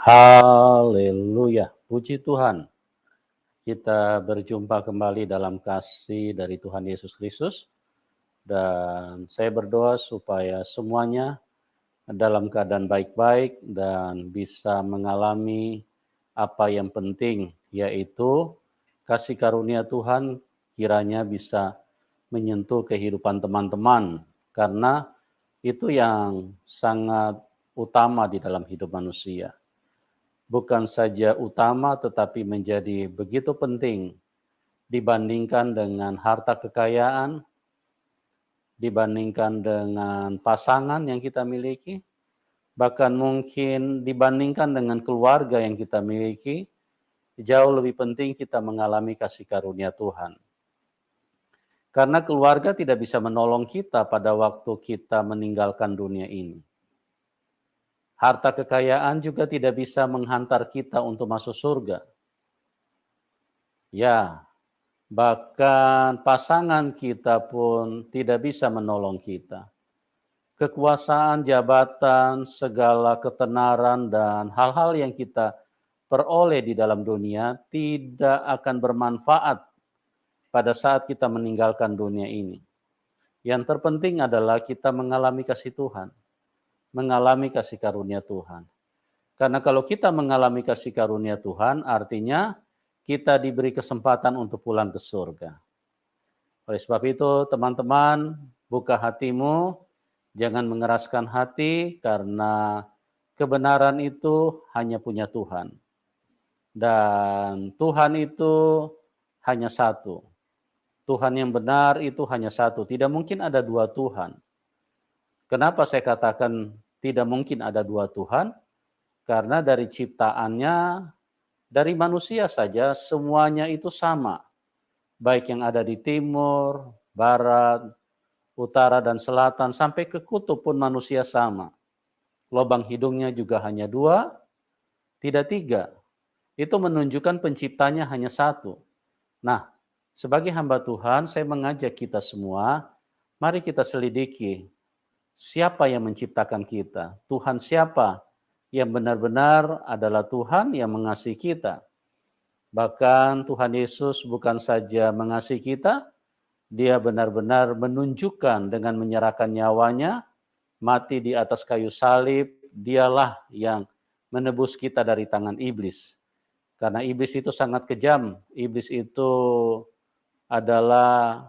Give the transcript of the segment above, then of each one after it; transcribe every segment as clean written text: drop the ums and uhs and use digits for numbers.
Haleluya, puji Tuhan. Kita berjumpa kembali dalam kasih dari Tuhan Yesus Kristus. Dan saya berdoa supaya semuanya dalam keadaan baik-baik dan bisa mengalami apa yang penting, yaitu kasih karunia Tuhan kiranya bisa menyentuh kehidupan teman-teman. Karena itu yang sangat utama di dalam hidup manusia. Bukan saja utama tetapi menjadi begitu penting dibandingkan dengan harta kekayaan, dibandingkan dengan pasangan yang kita miliki, bahkan mungkin dibandingkan dengan keluarga yang kita miliki, jauh lebih penting kita mengalami kasih karunia Tuhan. Karena keluarga tidak bisa menolong kita pada waktu kita meninggalkan dunia ini. Harta kekayaan juga tidak bisa menghantar kita untuk masuk surga. Ya, bahkan pasangan kita pun tidak bisa menolong kita. Kekuasaan, jabatan, segala ketenaran, dan hal-hal yang kita peroleh di dalam dunia tidak akan bermanfaat pada saat kita meninggalkan dunia ini. Yang terpenting adalah kita mengalami kasih Tuhan, mengalami kasih karunia Tuhan. Karena kalau kita mengalami kasih karunia Tuhan, artinya kita diberi kesempatan untuk pulang ke surga. Oleh sebab itu, teman-teman, buka hatimu, jangan mengeraskan hati, karena kebenaran itu hanya punya Tuhan. Dan Tuhan itu hanya satu. Tuhan yang benar itu hanya satu. Tidak mungkin ada dua Tuhan. Kenapa saya katakan tidak mungkin ada dua Tuhan? Karena dari ciptaannya, dari manusia saja, semuanya itu sama. Baik yang ada di timur, barat, utara, dan selatan, sampai ke kutub pun manusia sama. Lubang hidungnya juga hanya dua, tidak tiga. Itu menunjukkan penciptanya hanya satu. Nah, sebagai hamba Tuhan, saya mengajak kita semua, mari kita selidiki siapa yang menciptakan kita. Tuhan siapa yang benar-benar adalah Tuhan yang mengasihi kita. Bahkan Tuhan Yesus bukan saja mengasihi kita, Dia benar-benar menunjukkan dengan menyerahkan nyawanya, mati di atas kayu salib, Dialah yang menebus kita dari tangan iblis. Karena iblis itu sangat kejam, iblis itu adalah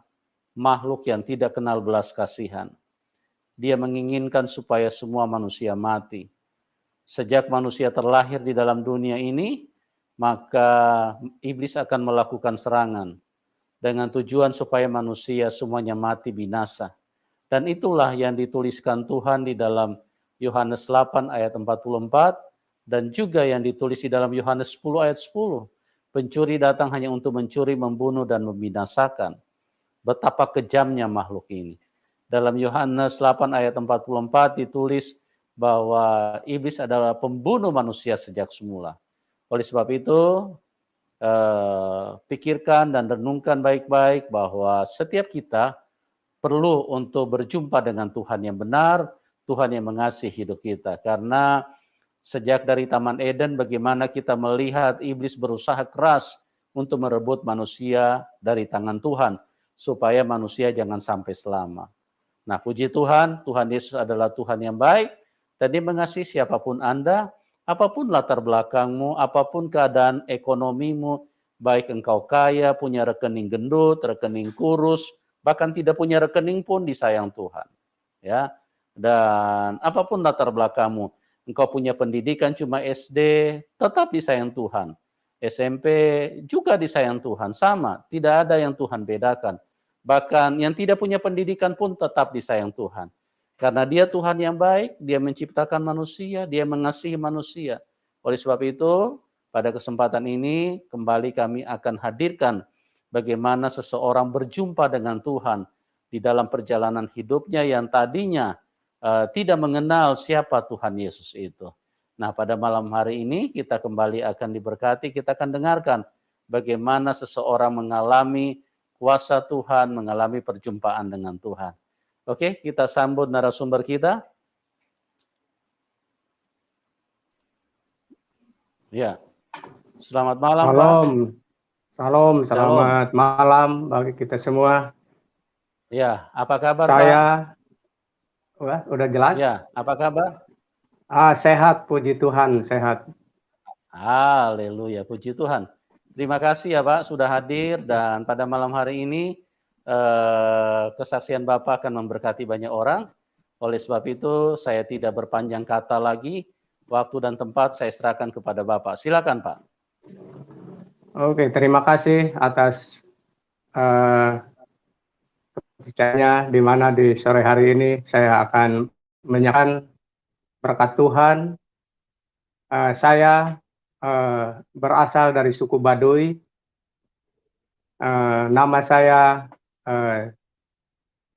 makhluk yang tidak kenal belas kasihan. Dia menginginkan supaya semua manusia mati. Sejak manusia terlahir di dalam dunia ini, maka iblis akan melakukan serangan dengan tujuan supaya manusia semuanya mati binasa. Dan itulah yang dituliskan Tuhan di dalam Yohanes 8 ayat 44 dan juga yang ditulis di dalam Yohanes 10 ayat 10. Pencuri datang hanya untuk mencuri, membunuh, dan membinasakan. Betapa kejamnya makhluk ini. Dalam Yohanes 8 ayat 44 ditulis bahwa iblis adalah pembunuh manusia sejak semula. Oleh sebab itu, pikirkan dan renungkan baik-baik bahwa setiap kita perlu untuk berjumpa dengan Tuhan yang benar, Tuhan yang mengasihi hidup kita. Karena sejak dari Taman Eden bagaimana kita melihat iblis berusaha keras untuk merebut manusia dari tangan Tuhan, supaya manusia jangan sampai selamat. Nah, puji Tuhan, Tuhan Yesus adalah Tuhan yang baik, dan Dia mengasihi siapapun Anda, apapun latar belakangmu, apapun keadaan ekonomimu, baik engkau kaya, punya rekening gendut, rekening kurus, bahkan tidak punya rekening pun disayang Tuhan. Ya, dan apapun latar belakangmu, engkau punya pendidikan cuma SD, tetap disayang Tuhan. SMP juga disayang Tuhan, sama, tidak ada yang Tuhan bedakan. Bahkan yang tidak punya pendidikan pun tetap disayang Tuhan. Karena Dia Tuhan yang baik, Dia menciptakan manusia, Dia mengasihi manusia. Oleh sebab itu, pada kesempatan ini kembali kami akan hadirkan bagaimana seseorang berjumpa dengan Tuhan di dalam perjalanan hidupnya yang tadinya tidak mengenal siapa Tuhan Yesus itu. Nah, pada malam hari ini kita kembali akan diberkati, kita akan dengarkan bagaimana seseorang mengalami kuasa Tuhan, mengalami perjumpaan dengan Tuhan. Oke, kita sambut narasumber kita. Ya, selamat malam Pak. Salam, salam, Shalom. selamat malam bagi kita semua. Ya, apa kabar Pak? Saya, udah jelas? Ya, apa kabar? Sehat, puji Tuhan, sehat. Haleluya, puji Tuhan. Terima kasih ya Pak sudah hadir dan pada malam hari ini kesaksian Bapak akan memberkati banyak orang. Oleh sebab itu saya tidak berpanjang kata lagi, waktu dan tempat saya serahkan kepada Bapak. Silakan Pak. Oke, terima kasih atas kepercayaannya di mana di sore hari ini saya akan menyatakan berkat Tuhan. Saya berasal dari suku Baduy. Nama saya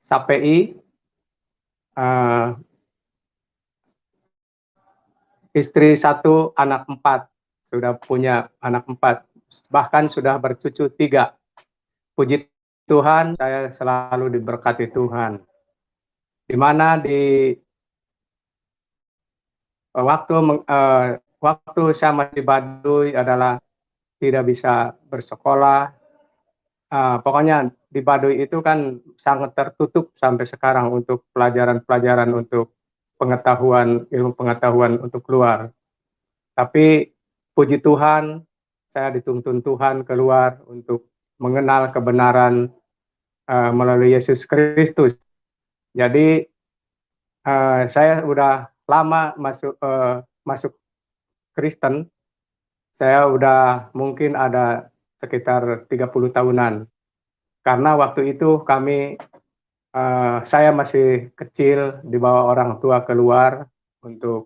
Sapei. Istri 1, anak 4, sudah punya anak 4, bahkan sudah bercucu 3. Puji Tuhan, saya selalu diberkati Tuhan. Di mana di waktu saya masih Baduy adalah tidak bisa bersekolah. Pokoknya di Baduy itu kan sangat tertutup sampai sekarang untuk pelajaran-pelajaran untuk ilmu pengetahuan untuk keluar. Tapi puji Tuhan, saya dituntun Tuhan keluar untuk mengenal kebenaran melalui Yesus Kristus. Jadi saya udah lama masuk Kristen. Saya udah mungkin ada sekitar 30 tahunan. Karena waktu itu saya masih kecil, dibawa orang tua keluar untuk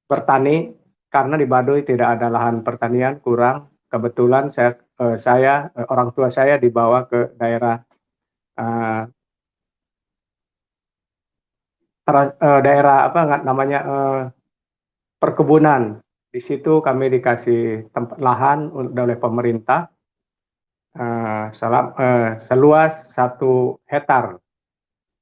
bertani, karena di Baduy tidak ada lahan pertanian, kurang. Kebetulan orang tua saya dibawa ke daerah perkebunan. Di situ kami dikasih tempat lahan oleh pemerintah seluas 1 hektar.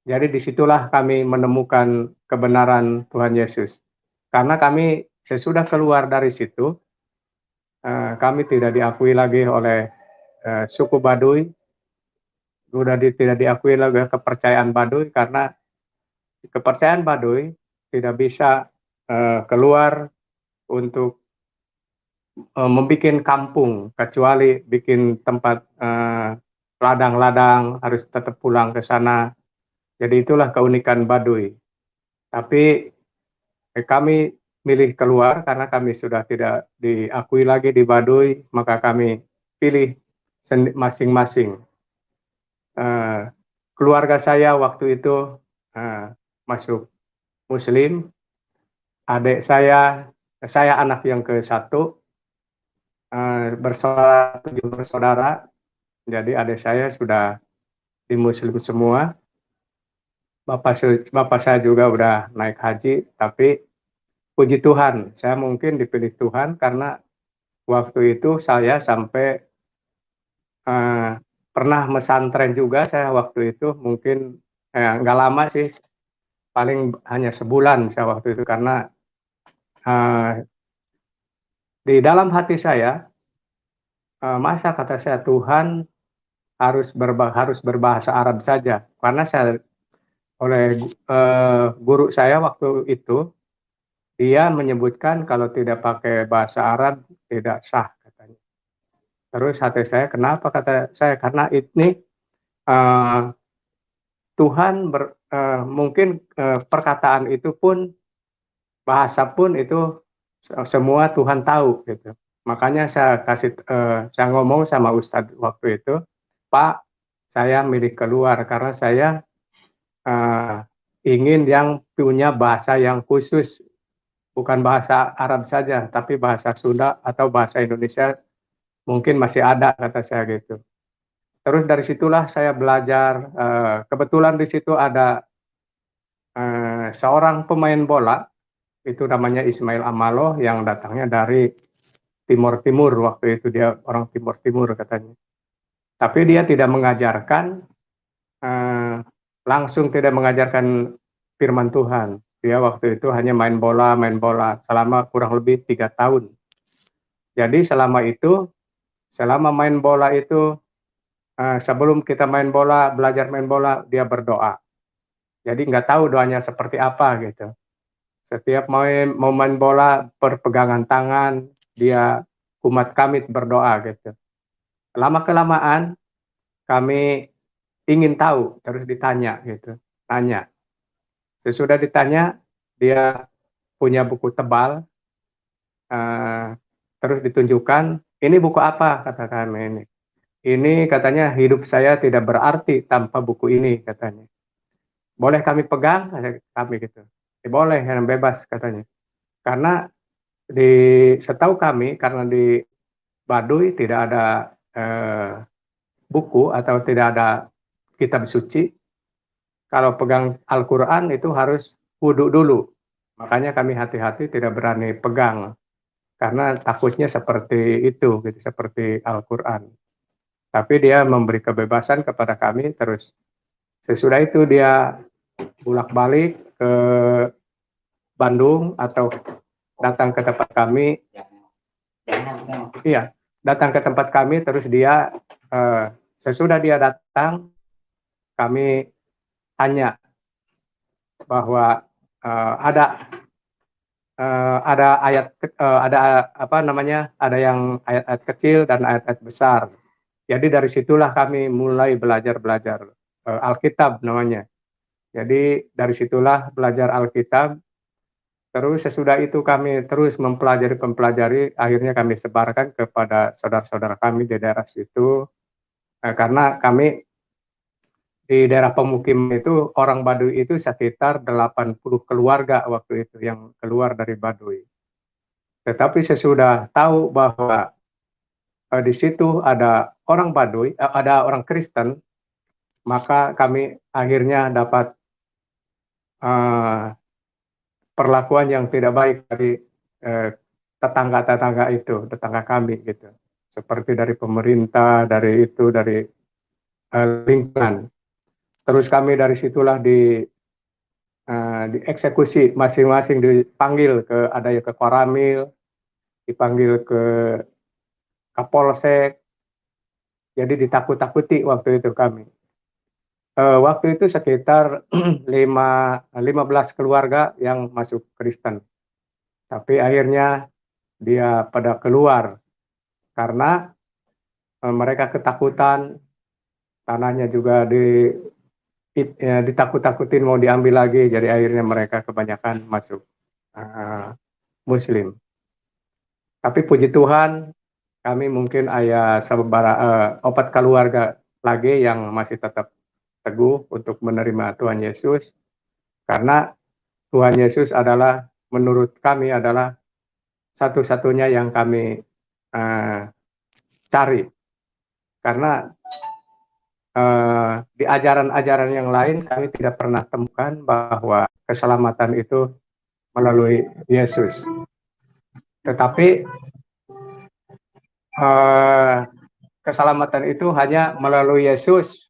Jadi disitulah kami menemukan kebenaran Tuhan Yesus. Karena kami sesudah keluar dari situ, kami tidak diakui lagi oleh suku Baduy, tidak diakui lagi kepercayaan Baduy, karena kepercayaan Baduy tidak bisa keluar untuk membuat kampung, kecuali bikin tempat ladang-ladang, harus tetap pulang ke sana. Jadi itulah keunikan Baduy. Tapi kami milih keluar karena kami sudah tidak diakui lagi di Baduy, maka kami pilih masing-masing. Keluarga saya waktu itu masuk Muslim. Adik saya anak yang ke-1, bersaudara. Jadi adik saya sudah di Muslim semua. Bapak saya juga udah naik haji, tapi puji Tuhan, saya mungkin dipilih Tuhan karena waktu itu saya sampai pernah mesantren juga. Saya waktu itu mungkin nggak lama sih, paling hanya sebulan saya waktu itu, karena di dalam hati saya, masa kata saya Tuhan harus berbahasa Arab saja, karena saya oleh guru saya waktu itu, dia menyebutkan kalau tidak pakai bahasa Arab tidak sah katanya. Terus hati saya, kenapa kata saya, karena ini Tuhan mungkin perkataan itu pun, bahasa pun itu semua Tuhan tahu gitu. Makanya saya ngomong sama Ustadz waktu itu, Pak, saya milih keluar karena saya ingin yang punya bahasa yang khusus, bukan bahasa Arab saja, tapi bahasa Sunda atau bahasa Indonesia mungkin masih ada, kata saya gitu. Terus dari situlah saya belajar. Kebetulan di situ ada seorang pemain bola, itu namanya Ismail Amaloh, yang datangnya dari Timur Timur. Waktu itu dia orang Timur Timur katanya. Tapi dia tidak mengajarkan, langsung tidak mengajarkan firman Tuhan. Dia waktu itu hanya main bola selama kurang lebih 3 tahun. Jadi selama main bola itu, sebelum kita main bola, belajar main bola, dia berdoa. Jadi nggak tahu doanya seperti apa gitu. Setiap mau main bola, perpegangan tangan, dia umat kami berdoa gitu. Lama-kelamaan kami ingin tahu, terus ditanya gitu, tanya. Sesudah ditanya, dia punya buku tebal, terus ditunjukkan, "Ini buku apa?" kata kami ini. "Ini," katanya, "hidup saya tidak berarti tanpa buku ini," katanya. "Boleh kami pegang?" kata kami gitu. Boleh, yang bebas," katanya. Karena setahu kami, karena di Baduy tidak ada, buku atau tidak ada kitab suci, kalau pegang Al-Quran itu harus wudu dulu. Makanya kami hati-hati tidak berani pegang, karena takutnya seperti itu, gitu, seperti Al-Quran. Tapi dia memberi kebebasan kepada kami, terus sesudah itu dia bolak-balik ke Bandung atau datang ke tempat kami. Iya, datang ke tempat kami, terus dia, sesudah dia datang, kami tanya bahwa, ada ayat, ada apa namanya, ada yang ayat-ayat kecil dan ayat-ayat besar. Jadi dari situlah kami mulai belajar, Alkitab namanya. Jadi dari situlah belajar Alkitab, terus sesudah itu kami terus mempelajari, akhirnya kami sebarkan kepada saudara-saudara kami di daerah situ, karena kami di daerah pemukiman itu orang Baduy itu sekitar 80 keluarga waktu itu yang keluar dari Baduy. Tetapi sesudah tahu bahwa, di situ ada orang Baduy, ada orang Kristen, maka kami akhirnya dapat, perlakuan yang tidak baik dari, tetangga-tetangga itu, tetangga kami gitu. Seperti dari pemerintah, dari lingkungan. Terus kami dari situlah dieksekusi masing-masing, dipanggil ada yang ke Koramil, dipanggil ke Kapolsek, jadi ditakut-takuti waktu itu kami. Waktu itu sekitar 15 keluarga yang masuk Kristen. Tapi akhirnya dia pada keluar karena, mereka ketakutan, tanahnya juga ditakut-takutin mau diambil lagi, jadi akhirnya mereka kebanyakan masuk, Muslim. Tapi puji Tuhan, kami mungkin opat keluarga lagi yang masih tetap teguh untuk menerima Tuhan Yesus, karena Tuhan Yesus adalah, menurut kami adalah satu-satunya yang kami cari. Karena di ajaran-ajaran yang lain kami tidak pernah temukan bahwa keselamatan itu melalui Yesus. Tetapi keselamatan itu hanya melalui Yesus,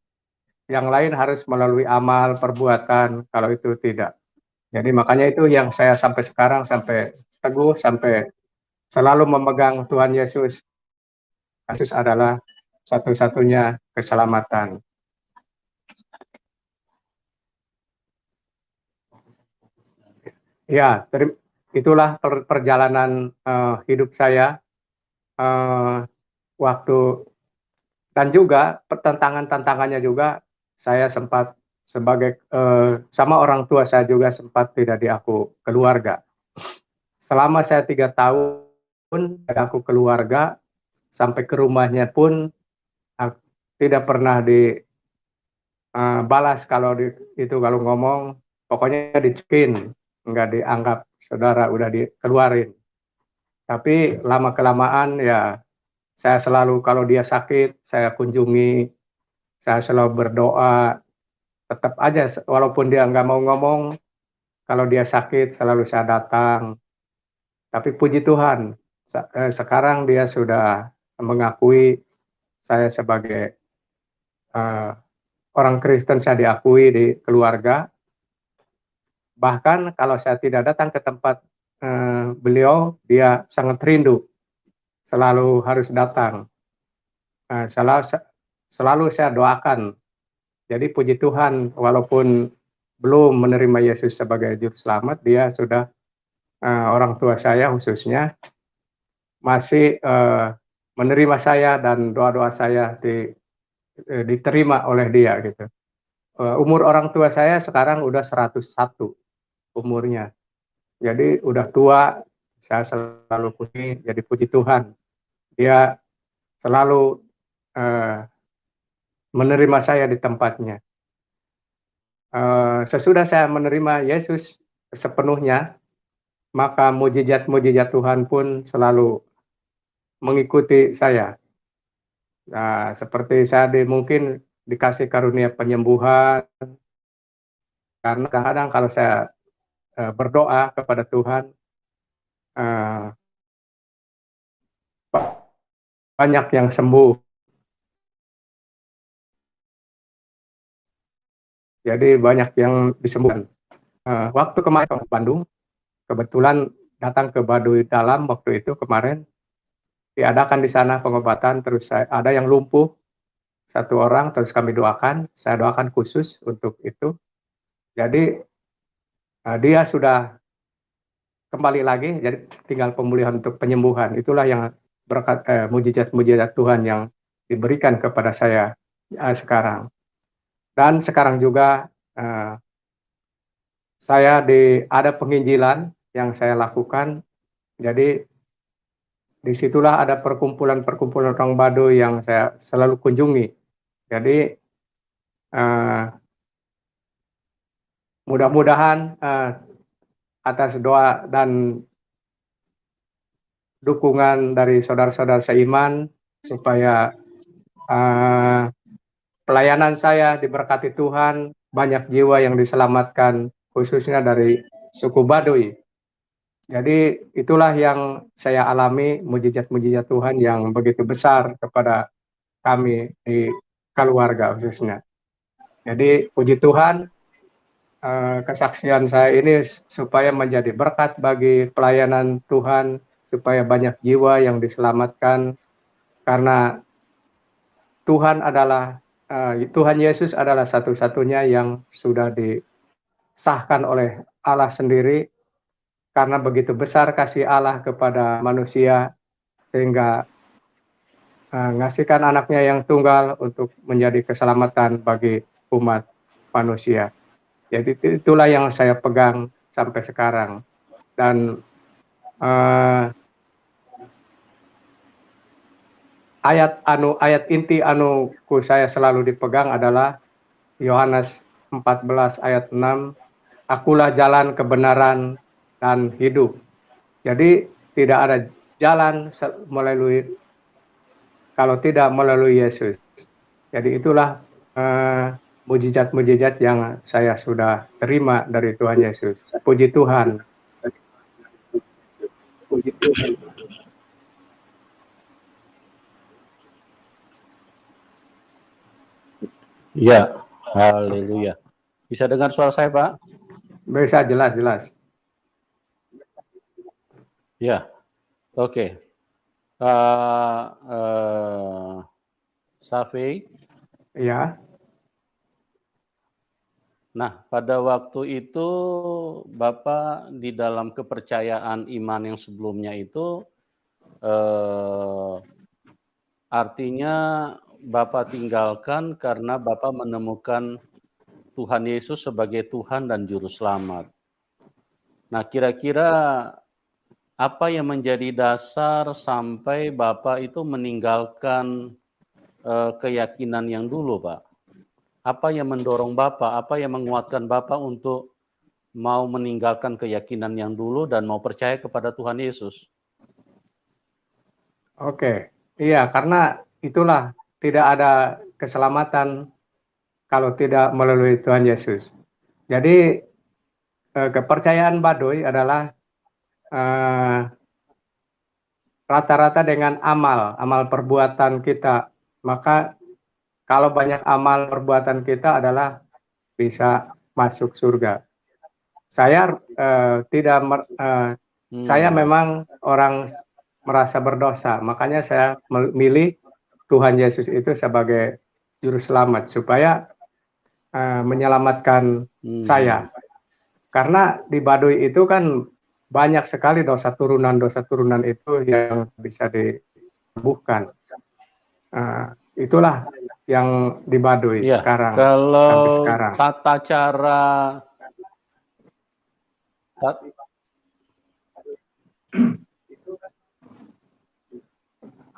yang lain harus melalui amal, perbuatan, kalau itu tidak. Jadi makanya itu yang saya sampai sekarang, sampai teguh, sampai selalu memegang Tuhan Yesus. Yesus adalah satu-satunya keselamatan. Ya, itulah perjalanan hidup saya, waktu, dan juga tantangannya juga, saya sempat sebagai, sama orang tua saya juga sempat tidak diaku keluarga. Selama saya 3 tahun aku keluarga, sampai ke rumahnya pun tidak pernah balas kalau kalau ngomong, pokoknya dicekin, nggak dianggap saudara, udah dikeluarin. Tapi lama-kelamaan ya, saya selalu kalau dia sakit, saya kunjungi, saya selalu berdoa, tetap aja walaupun dia nggak mau ngomong, kalau dia sakit selalu saya datang. Tapi puji Tuhan, sekarang dia sudah mengakui saya sebagai, orang Kristen, saya diakui di keluarga. Bahkan kalau saya tidak datang ke tempat beliau, dia sangat rindu, selalu harus datang. Selalu saya doakan. Jadi puji Tuhan, walaupun belum menerima Yesus sebagai juru selamat, dia sudah orang tua saya khususnya masih menerima saya dan doa-doa saya diterima oleh dia gitu. Umur orang tua saya sekarang udah 101 umurnya. Jadi udah tua, saya selalu puji, jadi puji Tuhan. Dia selalu menerima saya di tempatnya. Sesudah saya menerima Yesus sepenuhnya, maka mujizat-mujizat Tuhan pun selalu mengikuti saya. Nah, seperti saya mungkin dikasih karunia penyembuhan, karena kadang-kadang kalau saya berdoa kepada Tuhan, banyak yang sembuh. Jadi banyak yang disembuhkan. Waktu kemarin ke Bandung, kebetulan datang ke Baduy Dalam waktu itu kemarin, diadakan di sana pengobatan, terus ada yang lumpuh, 1 orang, terus kami doakan, saya doakan khusus untuk itu. Jadi dia sudah kembali lagi, jadi tinggal pemulihan untuk penyembuhan. Itulah yang berkat mujizat-mujizat Tuhan yang diberikan kepada saya sekarang. Dan sekarang juga saya ada penginjilan yang saya lakukan. Jadi disitulah ada perkumpulan-perkumpulan orang Baduy yang saya selalu kunjungi. Jadi mudah-mudahan atas doa dan dukungan dari saudara-saudara seiman supaya pelayanan saya diberkati Tuhan, banyak jiwa yang diselamatkan khususnya dari suku Baduy. Jadi itulah yang saya alami, mujizat-mujizat Tuhan yang begitu besar kepada kami di keluarga khususnya. Jadi puji Tuhan, kesaksian saya ini supaya menjadi berkat bagi pelayanan Tuhan, supaya banyak jiwa yang diselamatkan, karena Tuhan Yesus adalah satu-satunya yang sudah disahkan oleh Allah sendiri, karena begitu besar kasih Allah kepada manusia sehingga ngasihkan anaknya yang tunggal untuk menjadi keselamatan bagi umat manusia. Jadi itulah yang saya pegang sampai sekarang. Dan ayat inti ku saya selalu dipegang adalah Yohanes 14 ayat 6, akulah jalan kebenaran dan hidup. Jadi tidak ada jalan kalau tidak melalui Yesus. Jadi itulah mujizat-mujizat yang saya sudah terima dari Tuhan Yesus. Puji Tuhan. Puji Tuhan. Ya, haleluya. Bisa dengar suara saya, Pak? Bisa, jelas. Ya, oke. Safi? Ya. Nah, pada waktu itu Bapak di dalam kepercayaan iman yang sebelumnya itu artinya Bapak tinggalkan karena Bapak menemukan Tuhan Yesus sebagai Tuhan dan Juru Selamat. Nah, kira-kira apa yang menjadi dasar sampai Bapak itu meninggalkan keyakinan yang dulu, Pak? Apa yang mendorong Bapak, apa yang menguatkan Bapak untuk mau meninggalkan keyakinan yang dulu dan mau percaya kepada Tuhan Yesus? Oke, iya, karena itulah tidak ada keselamatan kalau tidak melalui Tuhan Yesus. Jadi kepercayaan Baduy adalah rata-rata dengan amal perbuatan kita. Maka kalau banyak amal perbuatan kita adalah bisa masuk surga. Saya tidak saya memang orang merasa berdosa, makanya saya memilih Tuhan Yesus itu sebagai juru selamat supaya menyelamatkan saya. Karena di Baduy itu kan banyak sekali dosa turunan itu yang bisa disembuhkan. Itulah yang di Baduy Ya, sekarang kalau sampai sekarang. tata cara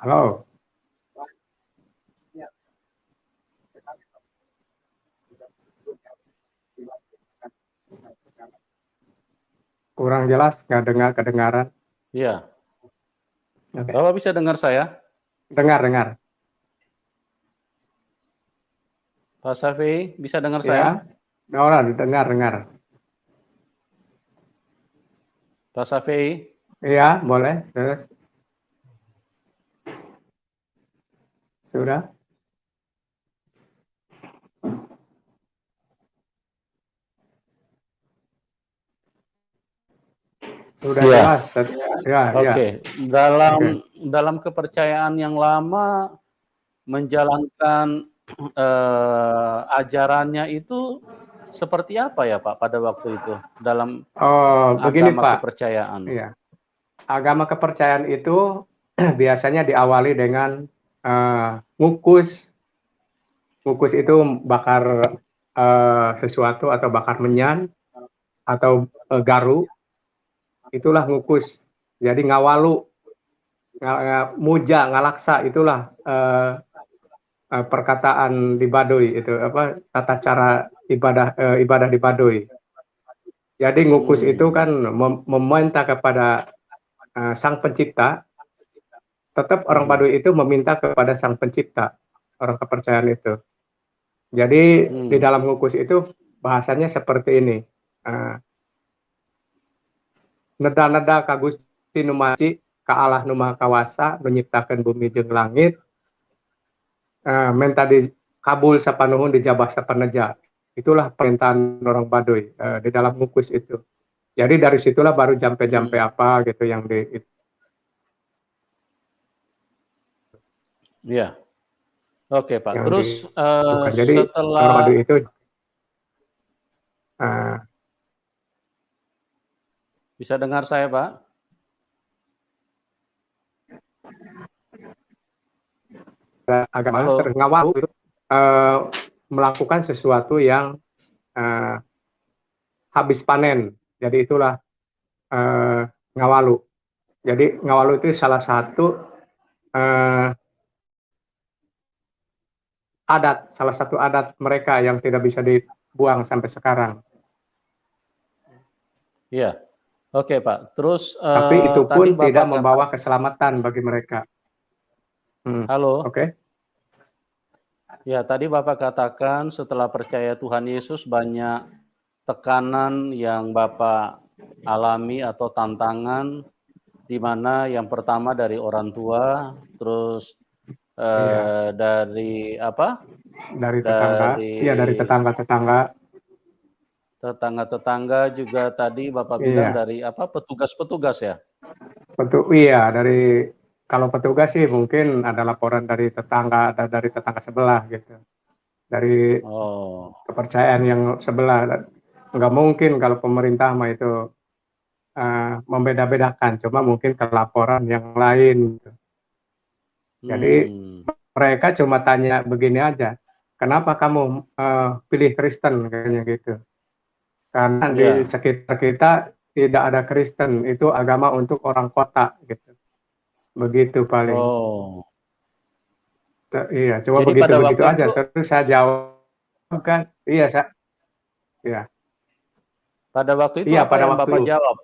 Halo. Kurang jelas, nggak dengar kedengaran. Iya. Okay. Bapak bisa dengar saya? Dengar. Pak Safi, bisa dengar Ya, saya? dengar. Pak Safi? Iya, boleh. Terus. Sudah? Sudah Ya. jelas. Ya. Oke. Dalam kepercayaan yang lama menjalankan ajarannya itu seperti apa ya Pak pada waktu itu dalam Begini agama Pak. kepercayaan? Iya. Agama kepercayaan itu biasanya diawali dengan ngukus. Ngukus itu bakar sesuatu atau bakar menyan atau garu. Itulah ngukus. Jadi ngawalu, muja, ngalaksa, itulah perkataan di Baduy itu tata cara ibadah di Baduy. Jadi ngukus itu kan meminta kepada Sang Pencipta. Tetap orang Baduy itu meminta kepada Sang Pencipta, orang kepercayaan itu. Jadi di dalam ngukus itu bahasanya seperti ini. Neda-neda ka Gusti nu maci, ka Allah nu maha kawasa, menciptakan bumi jeung langit, menta dikabul sapanuhun dijabah sapaneja. Itulah perintahan orang Baduy di dalam ngukus itu. Jadi dari situlah baru jampe-jampe apa gitu yang di. Iya. Oke Pak. Terus jadi setelah orang Baduy itu bisa dengar saya Pak? Agama ngawal itu melakukan sesuatu yang habis panen. Jadi itulah ngawalu. Jadi ngawalu itu salah satu salah satu adat mereka yang tidak bisa dibuang sampai sekarang. Iya. Oke Pak. Terus tapi itu pun tadi tidak Bapak membawa keselamatan bagi mereka. Halo. Oke. Ya, tadi Bapak katakan setelah percaya Tuhan Yesus banyak tekanan yang Bapak alami atau tantangan, di mana yang pertama dari orang tua, terus dari apa? Dari tetangga. Iya, dari tetangga-tetangga. Tetangga-tetangga juga tadi Bapak bilang dari apa? Petugas-petugas ya? Iya, kalau petugas sih mungkin ada laporan dari tetangga, ada dari tetangga sebelah gitu. Dari kepercayaan yang sebelah. Nggak mungkin kalau pemerintah mah itu membeda-bedakan, cuma mungkin ke laporan yang lain gitu. Jadi mereka cuma tanya begini aja, kenapa kamu pilih Kristen kayaknya gitu. Karena di sekitar kita tidak ada Kristen, itu agama untuk orang kota gitu. Begitu paling. Iya, cuma begitu aja. Terus saya jawab kan, iya. Pada waktu itu iya, apa yang Bapak jawab?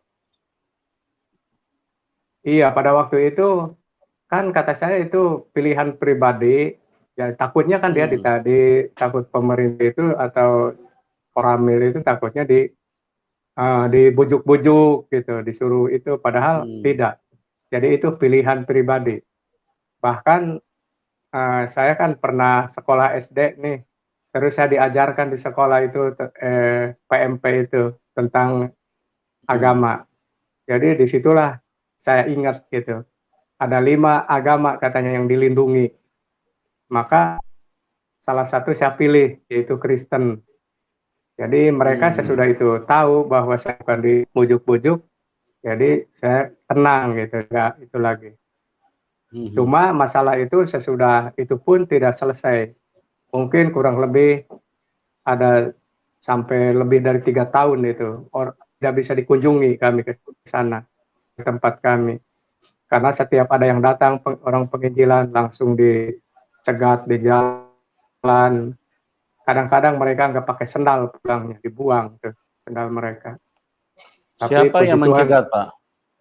Iya, pada waktu itu kan kata saya itu pilihan pribadi. Ya takutnya kan dia takut pemerintah itu atau Koramil itu takutnya dibujuk-bujuk gitu, disuruh itu, padahal tidak. Jadi itu pilihan pribadi. Bahkan saya kan pernah sekolah SD nih, terus saya diajarkan di sekolah itu PMP itu. tentang agama. Jadi disitulah saya ingat gitu. Ada 5 agama katanya yang dilindungi. Maka salah satu saya pilih, yaitu Kristen. Jadi mereka sesudah itu tahu bahwa saya bukan dibujuk-bujuk, jadi saya tenang gitu, enggak itu lagi. Cuma masalah itu sesudah itu pun tidak selesai. Mungkin kurang lebih ada sampai lebih dari 3 tahun itu, tidak bisa dikunjungi kami ke sana, ke tempat kami. Karena setiap ada yang datang, orang penginjilan langsung dicegat di jalan. Kadang-kadang mereka nggak pakai sendal pulangnya, dibuang tuh sendal mereka. Tapi Siapa puji yang Tuhan mencegat, Pak?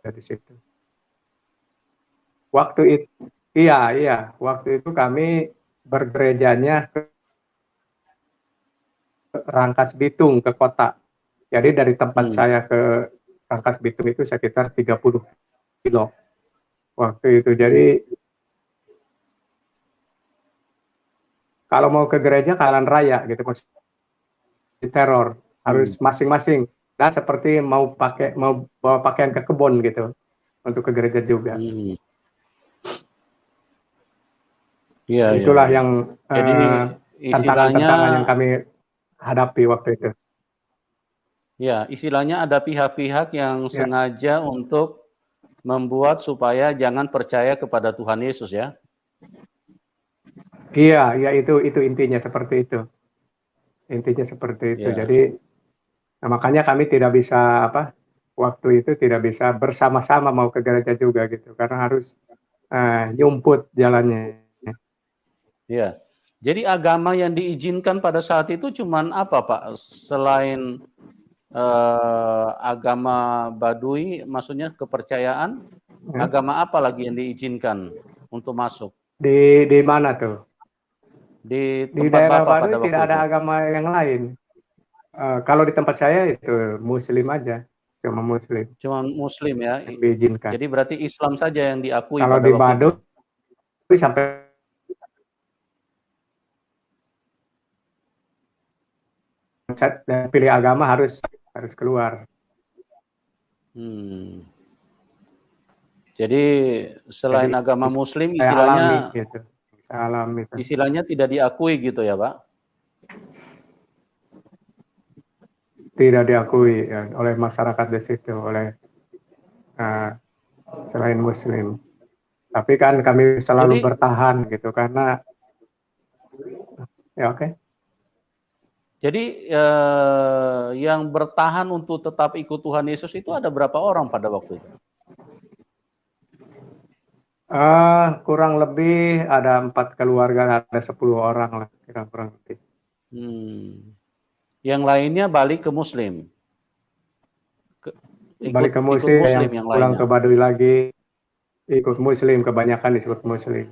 dari situ. Waktu itu, iya, waktu itu kami bergerejanya ke Rangkas Bitung, ke kota. Jadi dari tempat saya ke Rangkas Bitung itu sekitar 30 kilo waktu itu. Jadi kalau mau ke gereja ke jalan raya gitu, diteror, harus masing-masing. Dan seperti mau bawa pakaian ke kebun gitu untuk ke gereja juga. Iya, iya, Itulah iya. yang Jadi istilahnya, tantangan-tantangan yang kami hadapi waktu itu. ya istilahnya ada pihak-pihak yang Ya, sengaja untuk membuat supaya jangan percaya kepada Tuhan Yesus ya. iya, itu intinya seperti itu. Intinya seperti itu. Ya, Jadi makanya kami tidak bisa waktu itu tidak bisa bersama-sama mau ke gereja juga gitu karena harus nyumput jalannya. ya. Jadi agama yang diizinkan pada saat itu cuman apa, Pak? Selain agama Baduy, maksudnya kepercayaan, Ya. agama apa lagi yang diizinkan untuk masuk Di mana tuh? di Di tempat daerah Bapak Baduy pada tidak waktu itu? ada agama yang lain. Kalau di tempat saya itu Muslim aja, cuma Muslim Cuma Muslim ya. yang diizinkan. Jadi berarti Islam saja yang diakui Kalau pada di waktu itu. Baduy sampai dan pilih agama harus keluar. Jadi selain Jadi agama Muslim, saya alami gitu. Saya alami itu. istilahnya tidak diakui gitu ya, Pak? Tidak diakui ya, oleh masyarakat di situ, oleh selain Muslim. Tapi kan kami selalu Jadi, bertahan gitu karena ya oke. jadi yang bertahan untuk tetap ikut Tuhan Yesus itu ada berapa orang pada waktu itu? Kurang lebih ada 4 keluarga, ada 10 orang lah kurang lebih. Yang lainnya balik ke Muslim. Balik ke Ikut Muslim, yang Muslim yang pulang lainnya. ke Baduy lagi ikut Muslim, kebanyakan disebut Muslim.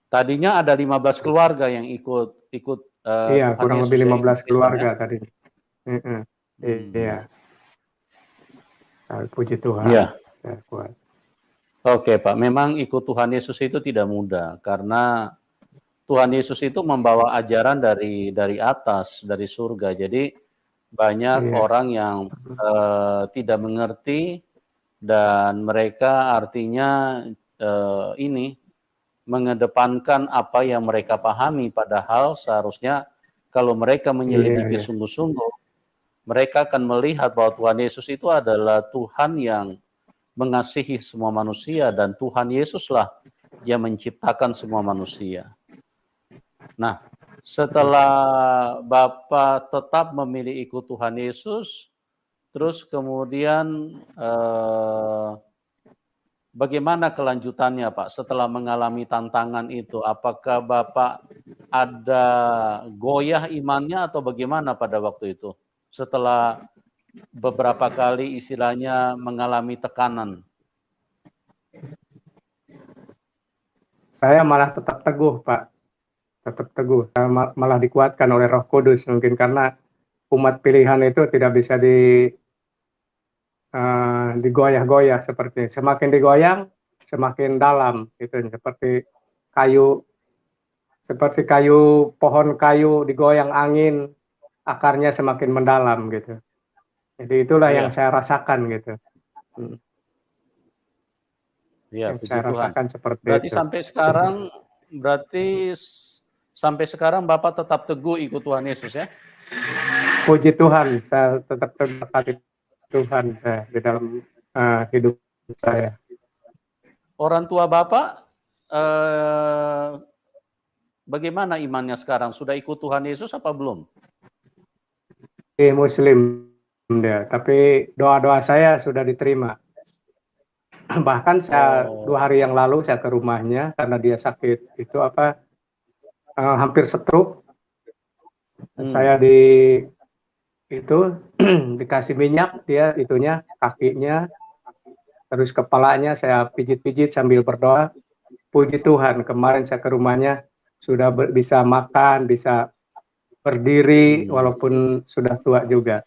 Tadinya ada 15 keluarga yang ikut Iya, Tuhan kurang Yesus lebih ya, ikut 15 Kristen ya. keluarga tadi. Iya, puji Tuhan. Iya. Ya, kuat. Oke, Pak. Memang ikut Tuhan Yesus itu tidak mudah karena Tuhan Yesus itu membawa ajaran dari atas, dari surga. Jadi banyak Iya. orang yang tidak mengerti dan mereka artinya ini mengedepankan apa yang mereka pahami, padahal seharusnya kalau mereka menyelidiki Iya. sungguh-sungguh, mereka akan melihat bahwa Tuhan Yesus itu adalah Tuhan yang mengasihi semua manusia dan Tuhan Yesuslah yang menciptakan semua manusia. Nah, setelah Bapak tetap memilih ikut Tuhan Yesus, terus kemudian bagaimana kelanjutannya, Pak, setelah mengalami tantangan itu? Apakah Bapak ada goyah imannya atau bagaimana pada waktu itu? Setelah beberapa kali istilahnya mengalami tekanan. Saya malah tetap teguh, Pak. Tetap teguh. Saya malah dikuatkan oleh Roh Kudus mungkin karena umat pilihan itu tidak bisa digoyah-goyah seperti semakin digoyang semakin dalam gitu kayu seperti pohon kayu digoyang angin akarnya semakin mendalam gitu. Jadi itulah yang Iya, saya rasakan gitu. Hmm, iya, yang puji saya Tuhan. rasakan seperti Berarti itu. sampai sekarang, berarti sampai sekarang Bapak tetap teguh ikut Tuhan Yesus ya? Puji Tuhan, saya tetap terberkati Tuhan saya di dalam hidup saya. Orang tua Bapak, eh, bagaimana imannya sekarang? Sudah ikut Tuhan Yesus apa belum? Muslim dia, tapi doa-doa saya sudah diterima. Bahkan saya Oh, 2 hari yang lalu saya ke rumahnya karena dia sakit itu hampir stroke. hmm, Saya itu dikasih minyak dia itunya kakinya, terus kepalanya saya pijit-pijit sambil berdoa. Puji Tuhan, kemarin saya ke rumahnya sudah bisa makan, bisa berdiri hmm, walaupun sudah tua juga.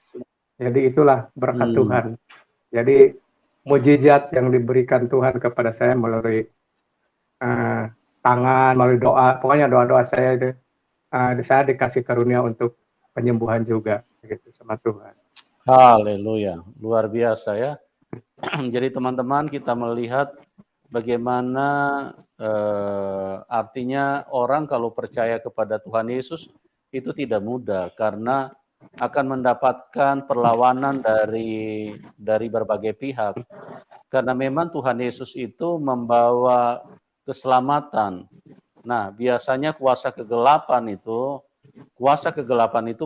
Jadi itulah berkat hmm, Tuhan. Jadi mujizat yang diberikan Tuhan kepada saya melalui uh, tangan, melalui doa. Pokoknya doa-doa saya itu saya dikasih karunia untuk penyembuhan juga gitu sama Tuhan. haleluya, luar biasa ya. Jadi teman-teman kita melihat bagaimana artinya orang kalau percaya kepada Tuhan Yesus itu tidak mudah karena akan mendapatkan perlawanan dari berbagai pihak. Karena memang Tuhan Yesus itu membawa keselamatan. Nah, biasanya kuasa kegelapan itu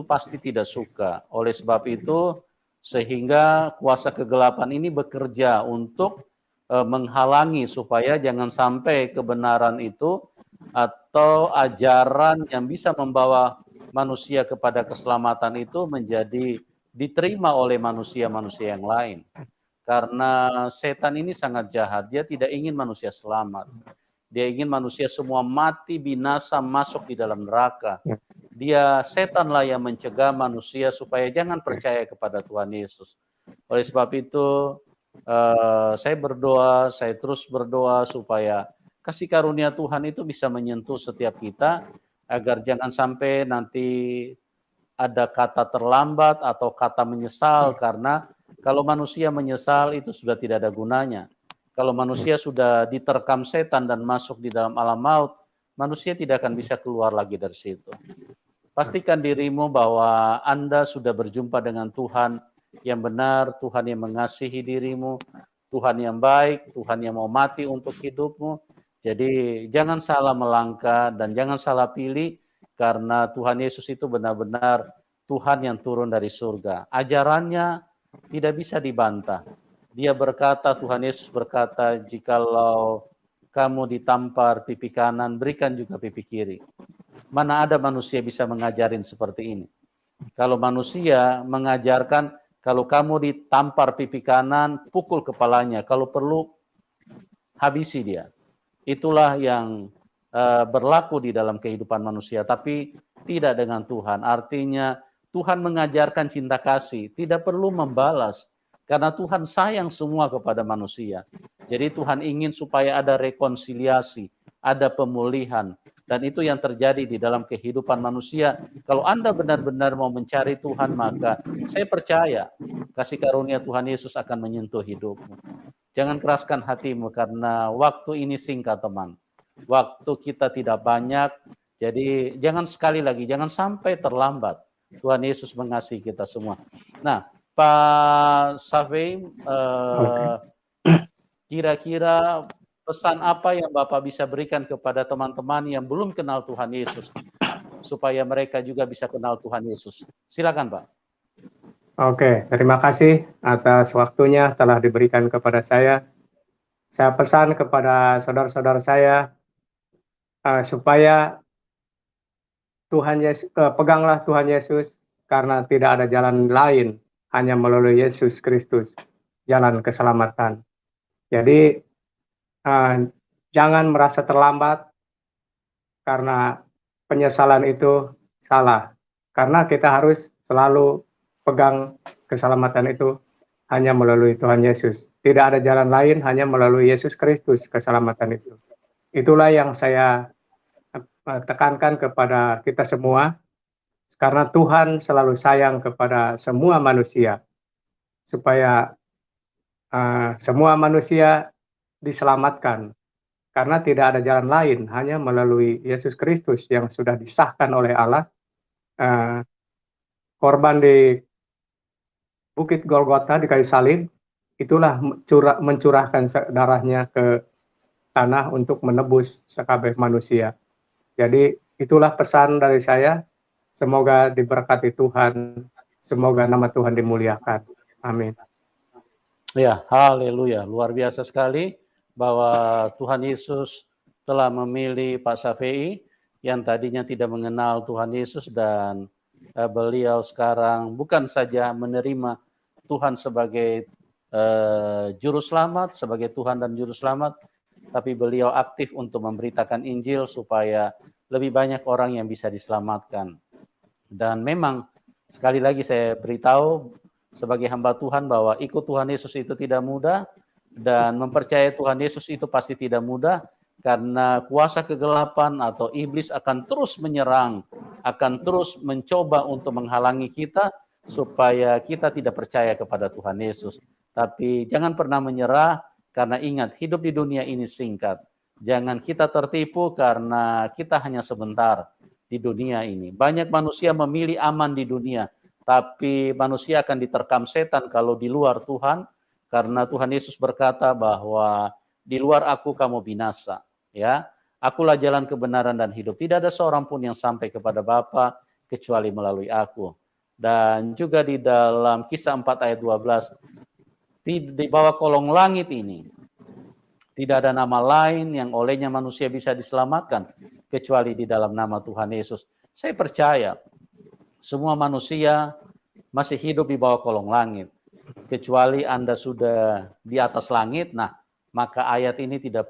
pasti tidak suka. Oleh sebab itu, sehingga kuasa kegelapan ini bekerja untuk menghalangi supaya jangan sampai kebenaran itu atau ajaran yang bisa membawa manusia kepada keselamatan itu menjadi diterima oleh manusia-manusia yang lain. Karena setan ini sangat jahat, dia tidak ingin manusia selamat. Dia ingin manusia semua mati, binasa, masuk di dalam neraka. Ya, Dia setanlah yang mencegah manusia supaya jangan percaya kepada Tuhan Yesus. Oleh sebab itu, saya berdoa, saya terus berdoa supaya kasih karunia Tuhan itu bisa menyentuh setiap kita, agar jangan sampai nanti ada kata terlambat atau kata menyesal, karena kalau manusia menyesal itu sudah tidak ada gunanya. Kalau manusia sudah diterkam setan dan masuk di dalam alam maut, manusia tidak akan bisa keluar lagi dari situ. Pastikan dirimu bahwa Anda sudah berjumpa dengan Tuhan yang benar, Tuhan yang mengasihi dirimu, Tuhan yang baik, Tuhan yang mau mati untuk hidupmu. Jadi jangan salah melangkah dan jangan salah pilih, karena Tuhan Yesus itu benar-benar Tuhan yang turun dari surga. Ajarannya tidak bisa dibantah. Dia berkata, Tuhan Yesus berkata, jikalau kamu ditampar pipi kanan, berikan juga pipi kiri. Mana ada manusia bisa mengajarin seperti ini? Kalau manusia mengajarkan, kalau kamu ditampar pipi kanan, pukul kepalanya. Kalau perlu, habisi dia. Itulah yang berlaku di dalam kehidupan manusia, tapi tidak dengan Tuhan. Artinya Tuhan mengajarkan cinta kasih, tidak perlu membalas, karena Tuhan sayang semua kepada manusia. Jadi Tuhan ingin supaya ada rekonsiliasi, ada pemulihan, dan itu yang terjadi di dalam kehidupan manusia. Kalau Anda benar-benar mau mencari Tuhan, maka saya percaya kasih karunia Tuhan Yesus akan menyentuh hidupmu. Jangan keraskan hatimu karena waktu ini singkat, teman. Waktu kita tidak banyak, jadi jangan sekali lagi, jangan sampai terlambat. Tuhan Yesus mengasihi kita semua. Nah, Pak Safei, oke. kira-kira pesan apa yang Bapak bisa berikan kepada teman-teman yang belum kenal Tuhan Yesus, supaya mereka juga bisa kenal Tuhan Yesus? Silakan, Pak. Oke, terima kasih atas waktunya telah diberikan kepada saya. Saya pesan kepada saudara-saudara saya supaya peganglah Tuhan Yesus karena tidak ada jalan lain, hanya melalui Yesus Kristus, jalan keselamatan. Jadi jangan merasa terlambat karena penyesalan itu salah. Karena kita harus selalu pegang keselamatan itu hanya melalui Tuhan Yesus. Tidak ada jalan lain, hanya melalui Yesus Kristus keselamatan itu. Itulah yang saya tekankan kepada kita semua, karena Tuhan selalu sayang kepada semua manusia. supaya semua manusia diselamatkan. Karena tidak ada jalan lain, hanya melalui Yesus Kristus yang sudah disahkan oleh Allah, korban di Bukit Golgota di kayu salib, itulah mencurahkan darahnya ke tanah untuk menebus sekabeh manusia. Jadi itulah pesan dari saya, semoga diberkati Tuhan, semoga nama Tuhan dimuliakan. Amin. Ya, haleluya, luar biasa sekali bahwa Tuhan Yesus telah memilih Pak Syafei yang tadinya tidak mengenal Tuhan Yesus, dan beliau sekarang bukan saja menerima Tuhan sebagai juru selamat, sebagai Tuhan dan juru selamat, tapi beliau aktif untuk memberitakan Injil supaya lebih banyak orang yang bisa diselamatkan. Dan memang sekali lagi saya beritahu sebagai hamba Tuhan bahwa ikut Tuhan Yesus itu tidak mudah, dan mempercayai Tuhan Yesus itu pasti tidak mudah, karena kuasa kegelapan atau iblis akan terus menyerang, akan terus mencoba untuk menghalangi kita supaya kita tidak percaya kepada Tuhan Yesus. Tapi jangan pernah menyerah, karena ingat, hidup di dunia ini singkat. Jangan kita tertipu karena kita hanya sebentar di dunia ini. Banyak manusia memilih aman di dunia, tapi manusia akan diterkam setan kalau di luar Tuhan, karena Tuhan Yesus berkata bahwa di luar aku kamu binasa. Ya, akulah jalan kebenaran dan hidup. Tidak ada seorang pun yang sampai kepada Bapa kecuali melalui aku. Dan juga di dalam Kisah 4 ayat 12, di bawah kolong langit ini tidak ada nama lain yang olehnya manusia bisa diselamatkan kecuali di dalam nama Tuhan Yesus. Saya percaya semua manusia masih hidup di bawah kolong langit. Kecuali Anda sudah di atas langit, nah maka ayat ini tidak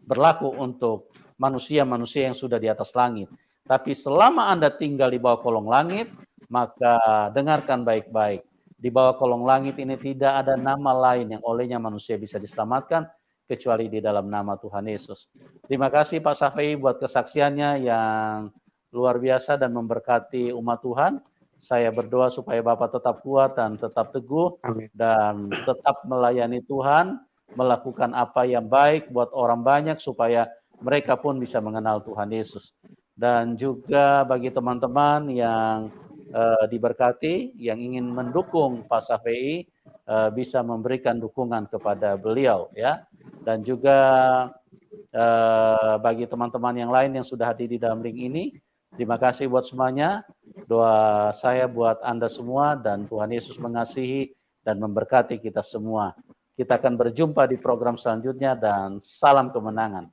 berlaku untuk manusia-manusia yang sudah di atas langit. Tapi selama Anda tinggal di bawah kolong langit, maka dengarkan baik-baik. Di bawah kolong langit ini tidak ada nama lain yang olehnya manusia bisa diselamatkan kecuali di dalam nama Tuhan Yesus. Terima kasih Pak Syafei buat kesaksiannya yang luar biasa dan memberkati umat Tuhan. Saya berdoa supaya Bapak tetap kuat dan tetap teguh. Amin. Dan tetap melayani Tuhan, melakukan apa yang baik buat orang banyak supaya mereka pun bisa mengenal Tuhan Yesus. Dan juga bagi teman-teman yang diberkati, yang ingin mendukung Pak Syafei, bisa memberikan dukungan kepada beliau, ya. Dan juga bagi teman-teman yang lain yang sudah hadir di dalam link ini, terima kasih buat semuanya. Doa saya buat Anda semua, dan Tuhan Yesus mengasihi dan memberkati kita semua. Kita akan berjumpa di program selanjutnya, dan salam kemenangan.